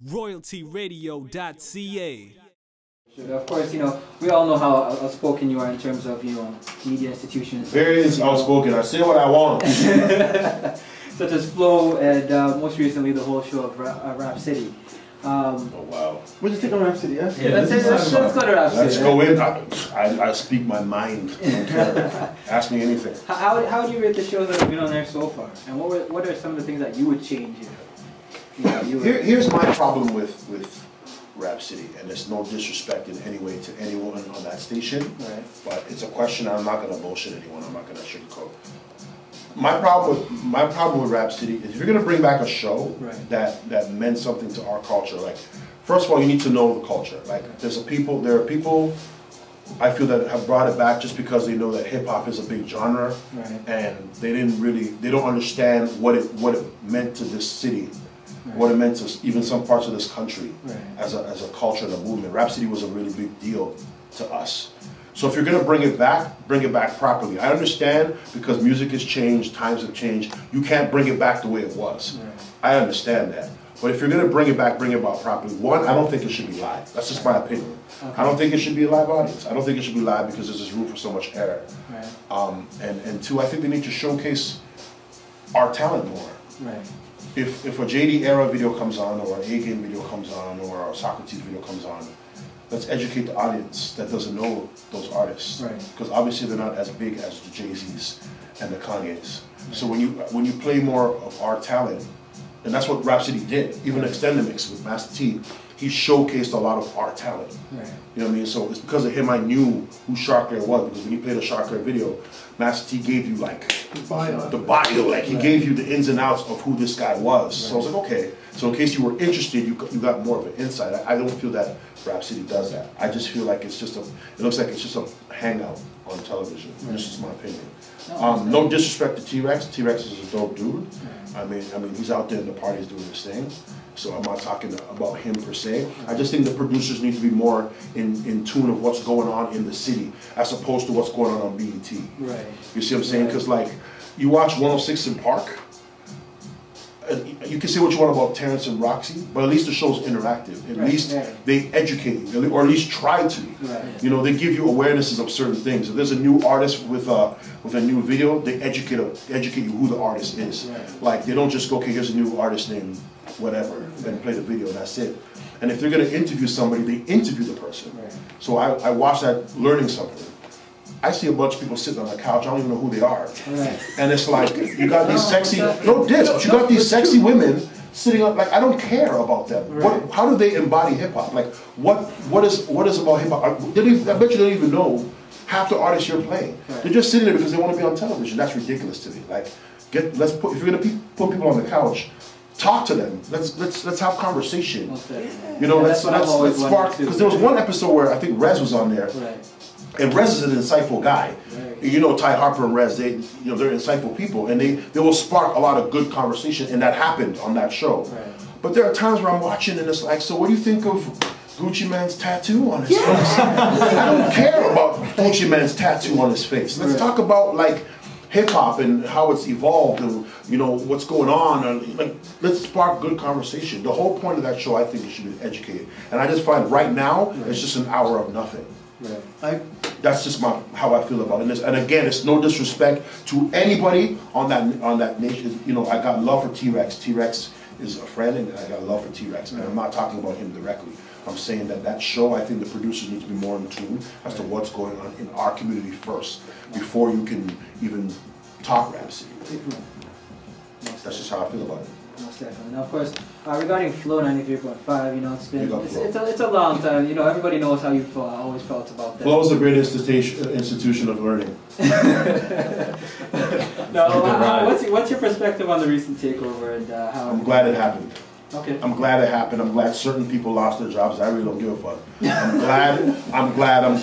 royaltyradio.ca. Of course, we all know how outspoken you are in terms of, media institutions. Very outspoken. I say what I want. Such as Flow and most recently the whole show of Rap City. Oh wow. We'll just take on Rap City, yeah? Let's go to Rap City. Let's go in. I speak my mind. I don't care. Ask me anything. How do you rate the shows that have been on there so far? And what are some of the things that you would change? Here's my problem with Rap City, and it's no disrespect in any way to anyone on that station, right. But it's a question I'm not going to bullshit anyone. I'm not going to sugarcoat. My problem with Rap City is if you're going to bring back a show right. that meant something to our culture, like first of all you need to know the culture. Like there are people I feel that have brought it back just because they know that hip hop is a big genre, right. and they don't understand what it meant to this city. Right. What it meant to even some parts of this country right. as a culture and a movement. Rap City was a really big deal to us. So if you're going to bring it back properly. I understand because music has changed, times have changed. You can't bring it back the way it was. Right. I understand that. But if you're going to bring it back properly. One, I don't think it should be live. That's just my opinion. Okay. I don't think it should be a live audience. I don't think it should be live because there's this room for so much error. Right. And two, I think they need to showcase our talent more. Right. If a JD Era video comes on, or an A-Game video comes on, or a Socrates video comes on, let's educate the audience that doesn't know those artists. Right. Because obviously they're not as big as the Jay-Z's and the Kanye's. Right. So when you play more of our talent, and that's what Rap City did, even Extended Mix with Master T, he showcased a lot of our talent. Right. You know what I mean? So it's because of him I knew who Shark Lair was, because when he played a Shark Lair video, Master T gave you like the bio, like he gave you the ins and outs of who this guy was. Right. So I was like, okay. So in case you were interested, you got more of an insight. I don't feel that Rap City does that. I just feel like it looks like it's just a hangout on television. Right. This is my opinion. No disrespect to T-Rex. T-Rex is a dope dude. Right. I mean he's out there in the parties doing his thing. So I'm not talking about him per se. I just think the producers need to be more in tune of what's going on in the city as opposed to what's going on BET. Right. You see what I'm saying? Because like, you watch 106 in Park, you can say what you want about Terrence and Roxy, but at least the show's interactive. At least they educate you, or at least try to. Right. They give you awarenesses of certain things. If there's a new artist with a new video, they educate you who the artist is. Right. Like they don't just go, okay, here's a new artist named whatever, and play the video, and that's it. And if they're going to interview somebody, they interview the person. Right. So I watch that learning something. I see a bunch of people sitting on the couch, I don't even know who they are. Right. And it's like, you got these sexy, but you got these sexy women sitting up, like, I don't care about them. Right. How do they embody hip hop? Like, what is about hip hop? I bet you don't even know half the artists you're playing. Right. They're just sitting there because they want to be on television. That's ridiculous to me. Like, if you're going to put people on the couch, talk to them. Let's have conversation. Okay. Let's spark. Because there was one episode where I think Rez was on there. Right. And Rez is an insightful guy. Right. Ty Harper and Rez, they're insightful people, and they will spark a lot of good conversation, and that happened on that show. Right. But there are times where I'm watching and it's like, so what do you think of Gucci Mane's tattoo on his face? I don't care about Gucci Mane's tattoo on his face. Let's talk about like hip hop and how it's evolved and what's going on, and like let's spark good conversation. The whole point of that show, I think, it should be educated. And I just find right now it's just an hour of nothing. Right. That's just how I feel about it. And again, it's no disrespect to anybody on that nation. I got love for T-Rex. T-Rex is a friend, and I got love for T-Rex. And I'm not talking about him directly. I'm saying that show, I think the producers need to be more in tune as to what's going on in our community first, before you can even talk Rap City. That's just how I feel about it. Most definitely. Now, of course, regarding Flow 93.5, it's a long time. Everybody knows how you always felt about that. Flow is a great institution of learning. What's your perspective on the recent takeover and how? I'm glad it happened. Okay. I'm glad it happened. I'm glad certain people lost their jobs. I really don't give a fuck. I'm glad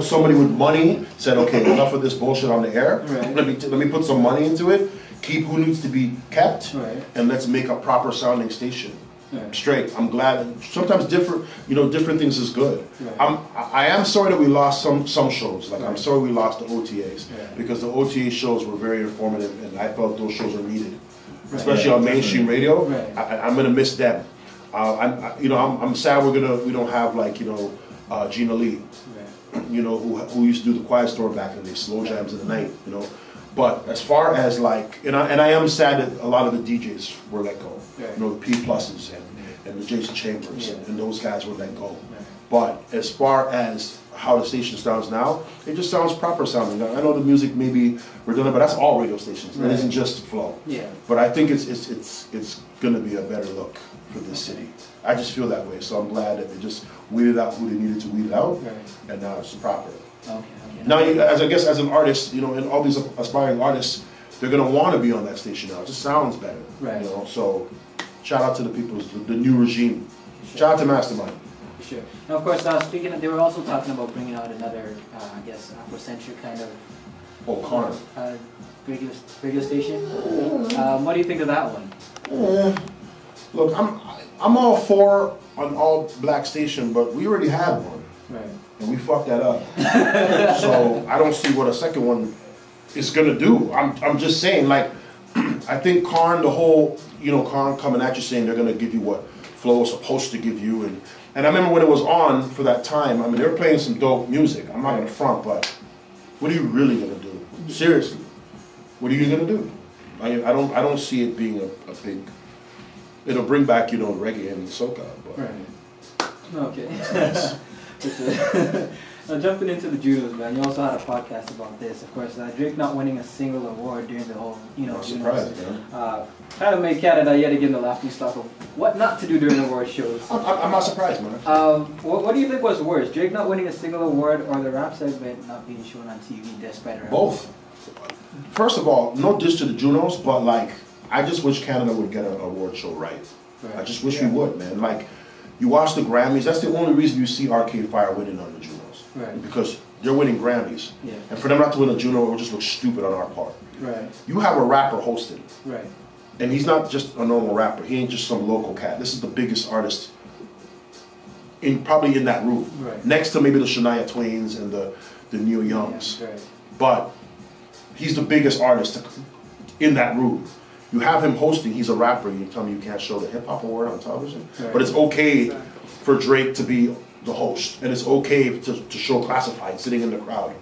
somebody with money said, okay, enough of this bullshit on the air. Right. Let me put some money into it. Keep who needs to be kept, and let's make a proper sounding station. Right. Straight. I'm glad. Sometimes different things is good. Right. I am sorry that we lost some shows. Like I'm sorry we lost the OTAs because the OTA shows were very informative, and I felt those shows are needed. especially on mainstream radio. Right. I'm gonna miss them. I'm sad we don't have like Gina Lee, who used to do the Quiet Storm back in the day, slow jams in the night, But as far as like, and I am sad that a lot of the DJs were let go. Right. The P Pluses and the Jason Chambers and those guys were let go. Right. But as far as how the station sounds now, it just sounds proper sounding. I know the music may be redundant, but that's all radio stations. It isn't just flow. Yeah. But I think it's gonna be a better look for this city. I just feel that way. So I'm glad that they just weeded out who they needed to weed out, and now it's proper. Okay. Now, as an artist, and all these aspiring artists, they're gonna want to be on that station now. It just sounds better. Right. So shout out to the people, the new regime. Sure. Shout out to Mastermind. Sure. Now, of course, speaking of, they were also talking about bringing out another, Afrocentric kind of CARN. radio station. What do you think of that one? Look, I'm all for an all black station, but we already have one. Right. And we fucked that up. So I don't see what a second one is gonna do. I'm just saying, like, I think CARN, the whole, CARN coming at you saying they're gonna give you what Flow was supposed to give you, and I remember when it was on for that time. I mean, they were playing some dope music. I'm not gonna front, but what are you really gonna do? Seriously, what are you gonna do? I don't see it being a big. It'll bring back reggae and soca. But. Right. Okay. Now, jumping into the Junos, man, you also had a podcast about this. Of course, Drake not winning a single award during the whole, surprised, kind of made Canada yet again the laughing stock of what not to do during award shows. I'm not surprised, man. What do you think was worse, Drake not winning a single award or the rap segment not being shown on TV despite her? Both. First of all, no diss to the Junos, but like, I just wish Canada would get an award show right. I just wish we would, man. Like, you watch the Grammys, that's the only reason you see Arcade Fire winning on the Junos. Right. Because they're winning Grammys. Yeah. And for them not to win a Juno, it would just look stupid on our part. Right. You have a rapper hosting. Right. And he's not just a normal rapper. He ain't just some local cat. This is the biggest artist probably in that room. Right. Next to maybe the Shania Twains and the Neil Youngs. Yeah, right. But he's the biggest artist in that room. You have him hosting, he's a rapper, you tell me you can't show the hip hop award on television? Right. But it's okay for Drake to be the host, and it's okay to show Classified sitting in the crowd.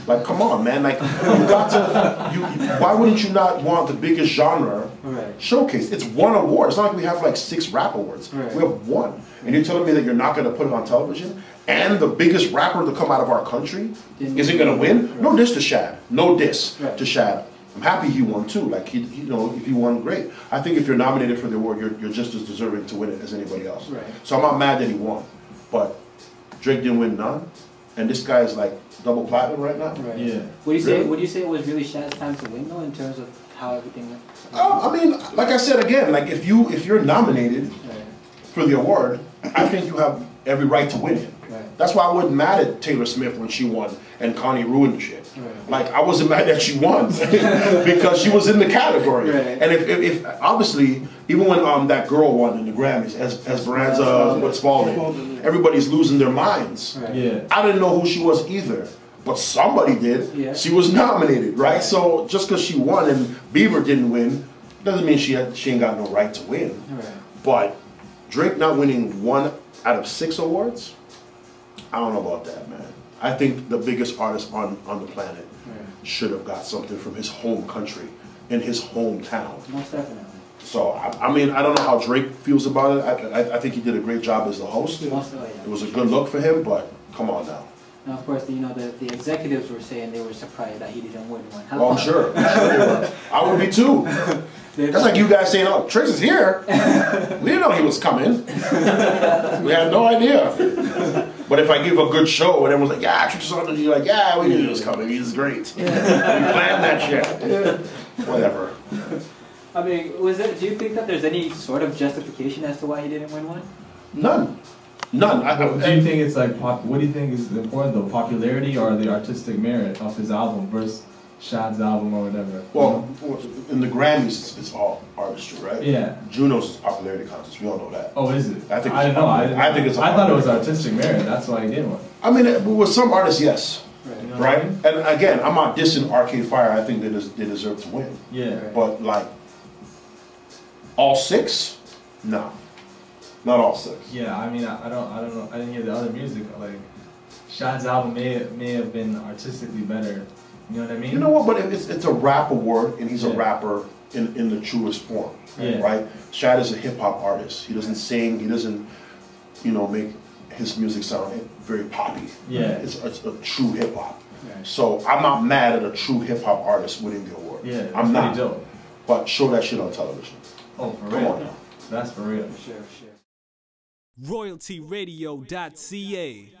Like, come on, man, like, you got to, why wouldn't you not want the biggest genre showcase? It's one award. It's not like we have like 6 rap awards. Right. We have one. And you're telling me that you're not gonna put it on television? And the biggest rapper to come out of our country isn't gonna win? Right. No diss to Shad. No diss to Shad. I'm happy he won too. Like, if he won, great. I think if you're nominated for the award, you're just as deserving to win it as anybody else. Right. So I'm not mad that he won. But Drake didn't win none. And this guy is like double platinum right now. Right. Yeah. Would you say it was really Shad's time to win though, in terms of how everything went? I mean, like I said again, like if you're nominated for the award, I think you have every right to win it. Right. That's why I wasn't mad at Taylor Swift when she won and Connie ruined the shit. Right. Like, I wasn't mad that she won because she was in the category. Right. And if obviously, even when that girl won in the Grammys, as Esperanza Spalding, everybody's losing their minds. Right. Yeah. I didn't know who she was either, but somebody did. Yeah. She was nominated, right? So just because she won and Bieber didn't win, doesn't mean she ain't got no right to win. Right. But Drake not winning 1 out of 6 awards, I don't know about that, man. I think the biggest artist on the planet should have got something from his home country, in his hometown. Most definitely. So, I mean, I don't know how Drake feels about it. I think he did a great job as the host. It was a good look for him, but come on now. Now, of course, the executives were saying they were surprised that he didn't win one. Well, I'm sure they were. I would be too. That's like you guys saying, "Oh, Trixx is here." We didn't know he was coming. We had no idea. But if I give a good show and everyone's like, "Yeah, Trixx is on," and you're like, "Yeah, we knew he was coming. He's great. We planned that shit." Whatever. I mean, do you think that there's any sort of justification as to why he didn't win one? None. Do you think it's like, what do you think is important, the popularity or the artistic merit of his album versus Shad's album or whatever? Well, in the Grammys, it's all artistry, right? Yeah. Junos is a popularity contest. We all know that. Oh, is it? I think I don't know. I thought it was artistic merit. That's why he did one. I mean, with some artists, yes. Right. Right? And again, I'm not dissing Arcade Fire. I think they deserve to win. Yeah. But like, All 6? No. Not all 6. Yeah, I mean, I don't know. I didn't hear the other music. Like, Shad's album may have been artistically better. You know what I mean? You know what? But it's a rap award, and he's a Yeah. rapper in the truest form, Yeah. right? Shad is a hip hop artist. He doesn't sing. He doesn't, make his music sound very poppy. Yeah. It's a true hip hop. Right. So I'm not mad at a true hip hop artist winning the award. Yeah, I'm that's not. pretty dope. But show that shit on television. Oh, for Come real? on now. That's for real. For sure, for sure. Royaltyradio.ca